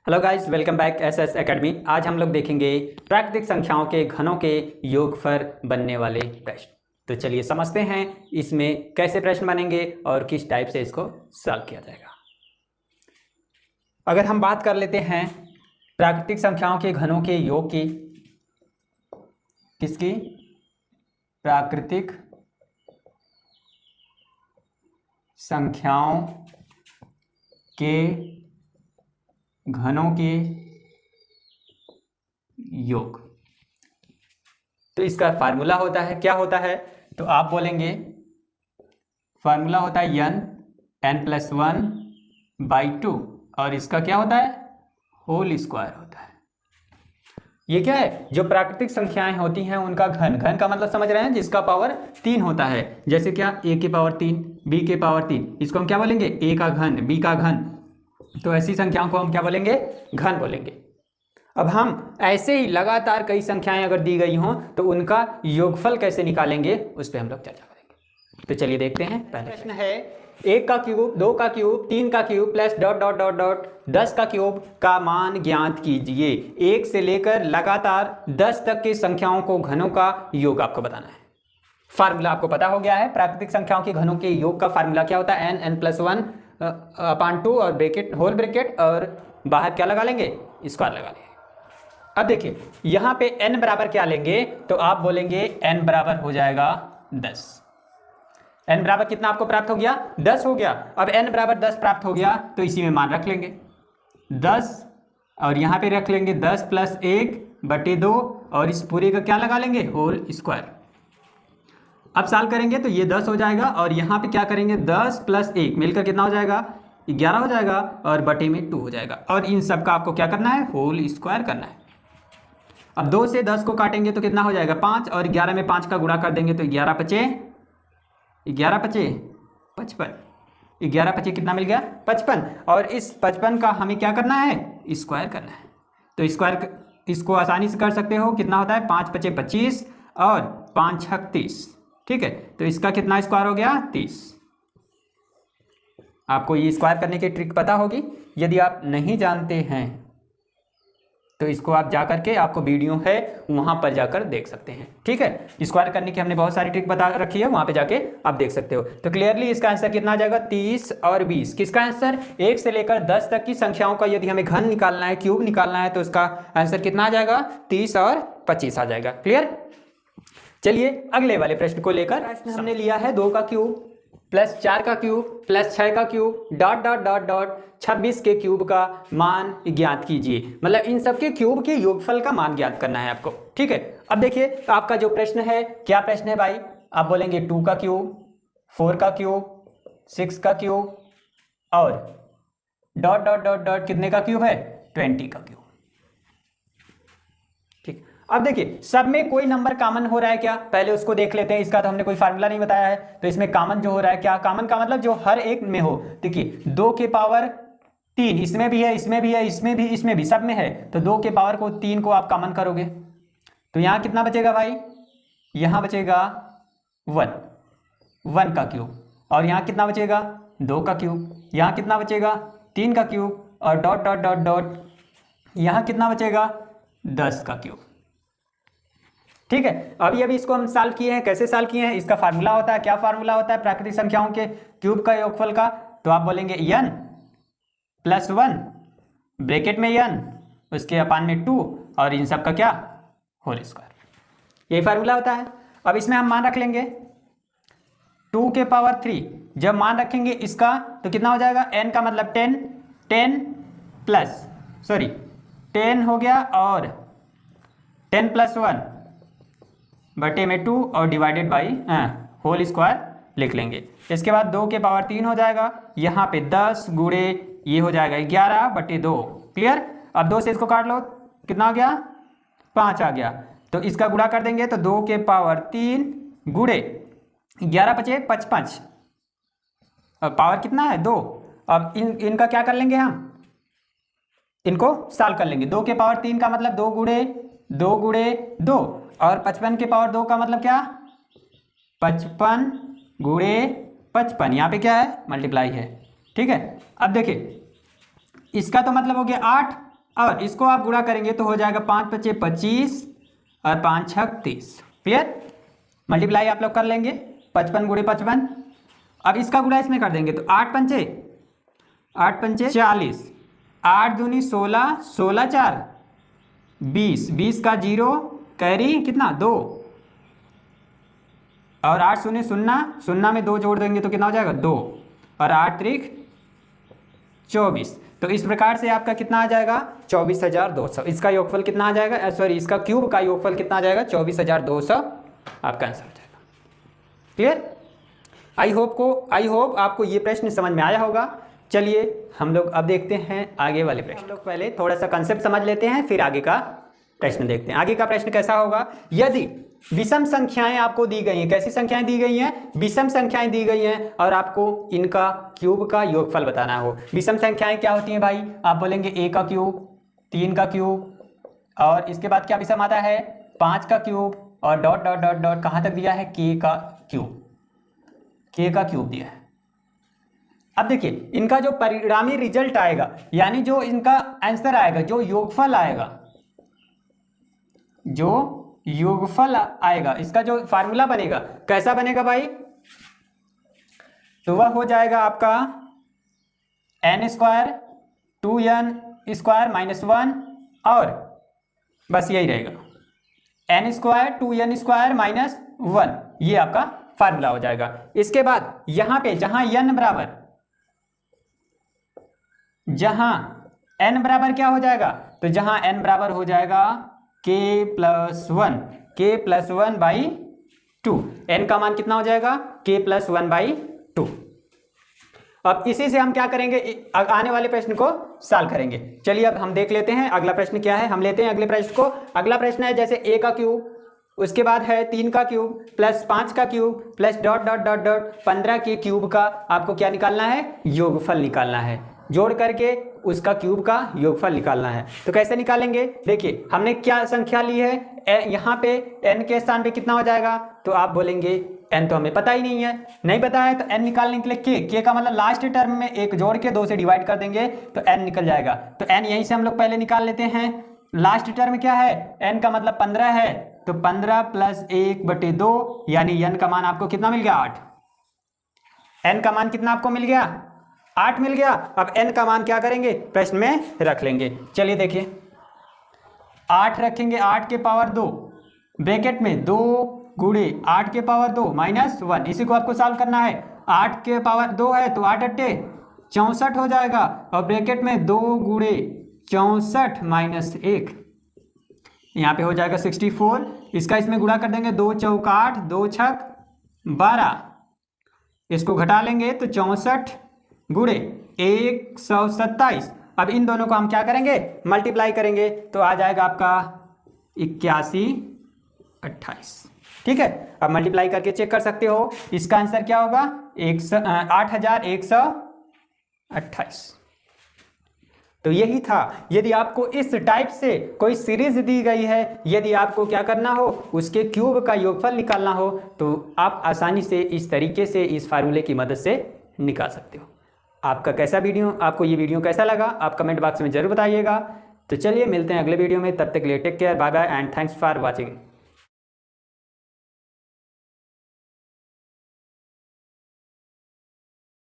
Hello guys, welcome back SS academy. आज हम लोग देखेंगे प्राकृतिक संख्याओं के घनों के योगफल बनने वाले प्रश्न। तो चलिए समझते हैं इसमें कैसे प्रश्न बनेंगे और किस टाइप से इसको सॉल्व किया जाएगा। अगर हम बात कर लेते हैं प्राकृतिक संख्याओं के घनों के योग की, किसकी? प्राकृतिक संख्याओं के घनों के योग। तो इसका फार्मूला होता है, क्या होता है? तो आप बोलेंगे फार्मूला होता है n+1/2 और इसका क्या होता है? होल स्क्वायर होता है। ये क्या है? जो प्राकृतिक संख्याएं होती हैं उनका घन। घन का मतलब समझ रहे हैं, जिसका पावर 3 होता है। जैसे क्या? a की पावर 3, b के पावर 3, इसको हम क्या बोलेंगे? a का घन, b का घन। तो ऐसी संख्याओं को हम क्या बोलेंगे? घन बोलेंगे। अब हम ऐसे ही लगातार कई संख्याएं अगर दी गई हों तो उनका योगफल कैसे निकालेंगे, उस पर हम लोग चर्चा करेंगे। तो चलिए देखते हैं। पहला प्रश्न है 1 का क्यूब, 2 का क्यूब, 3 का cube plus dot dot dot dot 10 का क्यूब का मान ज्ञात कीजिए। 1 से लेकर लगातार 10 तक की संख्याओं को घनों का योग आपको बताना है। फार्मूला आपको पता हो गया है। प्राकृतिक संख्याओं के घनों के योग का फार्मूला क्या होता है? n+1/2 और ब्रैकेट, होल ब्रैकेट, और बाहर क्या लगा लेंगे? स्क्वायर लगा लेंगे। अब देखिए यहाँ पे n बराबर क्या लेंगे? तो आप बोलेंगे n बराबर हो जाएगा 10। n बराबर कितना आपको प्राप्त हो गया? 10 हो गया। अब n बराबर 10 प्राप्त हो गया तो इसी में मान रख लेंगे 10, और यहाँ पे रख लेंगे 10 + 1/2 और इस पूरे का क्या लगा लेंगे? Whole square. अब सॉल्व करेंगे तो ये 10 हो जाएगा और यहाँ पे क्या करेंगे? 10 + 1 मिलकर कितना हो जाएगा? 11 हो जाएगा और बटे में 2 हो जाएगा। और इन सब का आपको क्या करना है? होल स्क्वायर करना है। अब 2 से 10 को काटेंगे तो कितना हो जाएगा? 5, और 11 में 5 का गुणा कर देंगे तो 11 × 5 = 55। 11 × 5 कितना मिल गया? 55। और इस 55 का हमें क्या करना है? स्क्वायर करना है। तो स्क्वायर इसको आसानी से कर सकते हो। कितना होता है? 5 × 5 = 25 और 5 × 6 = 30। ठीक है, तो इसका कितना स्क्वायर हो गया? 30। आपको ये स्क्वायर करने की ट्रिक पता होगी। यदि आप नहीं जानते हैं तो इसको आप जा करके, आपको वीडियो है वहां पर जाकर देख सकते हैं। ठीक है, स्क्वायर करने की हमने बहुत सारी ट्रिक बता रखी है, वहां पे जाके आप देख सकते हो। तो क्लियरली इसका आंसर कितना आ जाएगा? 30 और 20। किसका आंसर? 1 से लेकर 10 तक की संख्याओं का यदि हमें घन निकालना है, क्यूब निकालना है, तो उसका आंसर कितना आ जाएगा? 30 और 25 आ जाएगा। क्लियर? चलिए अगले वाले प्रश्न को लेकर हमने लिया है 2 का क्यूब प्लस 4 का क्यूब प्लस 6 का cube dot dot dot dot 26 के क्यूब का मान ज्ञात कीजिए। मतलब इन सब के क्यूब के योगफल का मान ज्ञात करना है आपको। ठीक है, अब देखिए तो आपका जो प्रश्न है, क्या प्रश्न है भाई? आप बोलेंगे 2 का क्यूब, 4 का क्यूब, 6 का क्यूब और डॉट डॉट डॉट डॉट कितने का क्यूब है? 20 का क्यूब। ठीक, अब देखिए सब में कोई नंबर कॉमन हो रहा है क्या? पहले उसको देख लेते हैं। इसका तो हमने कोई फार्मूला नहीं बताया है, तो इसमें कॉमन जो हो रहा है, क्या कॉमन का मतलब? जो हर एक में हो। देखिए 2 के पावर 3 इसमें भी है, इसमें भी है, इसमें भी, इसमें भी, सब में है। तो 2 के पावर को 3 को आप कॉमन करोगे तो यहाँ कितना बचेगा भाई? यहाँ बचेगा 1 का क्यूब, और यहाँ कितना बचेगा? 2 का क्यूब। यहाँ कितना बचेगा? 3 का क्यूब, और डॉट डॉट डॉट डॉट यहाँ कितना बचेगा? 10 का क्यूब। ठीक है, अभी इसको हम सॉल्व किए हैं। कैसे सॉल्व किए हैं? इसका फार्मूला होता है, क्या फार्मूला होता है प्राकृतिक संख्याओं के क्यूब का योगफल का? तो आप बोलेंगे n+1 ब्रैकेट में n, उसके अपान में 2 और इन सब का क्या? Whole square. यही फार्मूला होता है। अब इसमें हम मान रख लेंगे 2 के पावर 3। जब मान रखेंगे इसका तो कितना हो जाएगा? n का मतलब 10 हो गया, और 10 + 1 बटे में 2 और डिवाइडेड बाई होल स्क्वायर लिख लेंगे। इसके बाद 2 के पावर 3 हो जाएगा, यहाँ पे 10 गुणे ये हो जाएगा 11/2। क्लियर? अब 2 से इसको काट लो, कितना आ गया? 5 आ गया। तो इसका गुणा कर देंगे तो 2 के पावर 3 गुणे 11 × 5 = 55। अब पावर कितना है? 2। अब इनका क्या कर लेंगे? हम इनको सॉल्व कर लेंगे। 2 के पावर 3 का मतलब 2 गुणे 2 गुणे 2, और 55 के पावर 2 का मतलब क्या? 55 गुणे 55। यहाँ पे क्या है? मल्टीप्लाई है। ठीक है, अब देखिए इसका तो मतलब हो गया 8 और इसको आप गुणा करेंगे तो हो जाएगा 5 पचे 25 और 5 छक 30। क्लियर? मल्टीप्लाई आप लोग कर लेंगे 55 गुणे 55। अब इसका गुणा इसमें कर देंगे तो 8 पंचे 40, 8 दूनी 16, 16 4 20, 20 का 0 कैरी कितना 2 और 8 शून्य शून्य, शून्य में 2 जोड़ देंगे तो कितना हो जाएगा 2 और 8 त्रिक 24। तो इस प्रकार से आपका कितना आ जाएगा 24,200। इसका योगफल कितना आ जाएगा, सॉरी इसका क्यूब का योगफल कितना आ जाएगा 24,200 आपका आंसर हो जाएगा। क्लियर? आई होप आपको ये प्रश्न समझ में आया होगा। चलिए हम लोग अब देखते हैं आगे वाले प्रश्न। हम लोग पहले थोड़ा सा कंसेप्ट समझ लेते हैं, फिर आगे का प्रश्न देखते हैं। आगे का प्रश्न कैसा होगा, यदि विषम संख्याएं आपको दी गई हैं, कैसी संख्याएं दी गई हैं, विषम संख्याएं दी गई हैं और आपको इनका क्यूब का योगफल बताना हो। विषम संख्याएं क्या होती हैं भाई, आप बोलेंगे a का क्यूब, 3 का क्यूब और इसके बाद क्या विषम आता है 5 का क्यूब और डॉट डॉट डॉट डॉट कहाँ तक दिया है k का क्यूब दिया है। अब देखिए इनका जो परिणामी रिजल्ट आएगा, यानी जो इनका आंसर आएगा, जो योगफल आएगा, इसका जो फार्मूला बनेगा कैसा बनेगा भाई, तो वह हो जाएगा आपका n square 2n square minus 1 और बस यही रहेगा n square 2n square minus 1, ये आपका फार्मूला हो जाएगा। इसके बाद यहां पे जहां n बराबर क्या हो जाएगा, तो जहां n बराबर हो जाएगा k प्लस 1 बाई 2, n का मान कितना हो जाएगा k प्लस 1 बाई 2। अब इसी से हम क्या करेंगे, आने वाले प्रश्न को सॉल्व करेंगे। चलिए अब हम देख लेते हैं अगला प्रश्न क्या है। हम लेते हैं अगले प्रश्न को। अगला प्रश्न है जैसे a का क्यूब, उसके बाद है 3 का क्यूब प्लस 5 का cube plus dot dot dot dot 15 के क्यूब का आपको क्या निकालना है, योगफल निकालना है। जोड़ करके उसका क्यूब का योगफल निकालना है। तो कैसे निकालेंगे, देखिए हमने क्या संख्या ली है, यहाँ पे n के स्थान पे कितना हो जाएगा, तो आप बोलेंगे n तो हमें पता ही नहीं पता है तो n निकालने के लिए k का मतलब लास्ट टर्म में 1 जोड़ के 2 से डिवाइड कर देंगे तो n निकल जाएगा। तो n यहीं से हम लोग पहले निकाल लेते हैं। लास्ट टर्म क्या है, n का मतलब 15 है, तो 15 प्लस 1/2 यानी n का मान आपको कितना मिल गया 8। n का मान कितना आपको मिल गया 8 मिल गया। अब n का मान क्या करेंगे, प्रश्न में रख लेंगे। चलिए देखिए 8 रखेंगे, 8 के पावर 2 ब्रैकेट में 2 गुणे 8 के पावर 2 माइनस 1, इसी को आपको सॉल्व करना है। 8 के पावर 2 है तो 8 अट्टे 64 हो जाएगा और ब्रैकेट में 2 गुणे 64 माइनस 1, यहाँ पे हो जाएगा 64। इसका इसमें गुणा कर देंगे, 2 चौक 8, 2 छक 12, इसको घटा लेंगे तो 64 गुणे 127। अब इन दोनों को हम क्या करेंगे, मल्टीप्लाई करेंगे तो आ जाएगा आपका 8128। ठीक है, अब मल्टीप्लाई करके चेक कर सकते हो, इसका आंसर क्या होगा 8128। तो यही था। यदि आपको इस टाइप से कोई सीरीज दी गई है, यदि आपको क्या करना हो, उसके क्यूब का योगफल निकालना हो, तो आप आसानी से इस तरीके से इस फार्मूले की मदद से निकाल सकते हो। आपको ये वीडियो कैसा लगा, आप कमेंट बॉक्स में जरूर बताइएगा। तो चलिए मिलते हैं अगले वीडियो में, तब तक के लिए take care, bye bye and thanks for watching.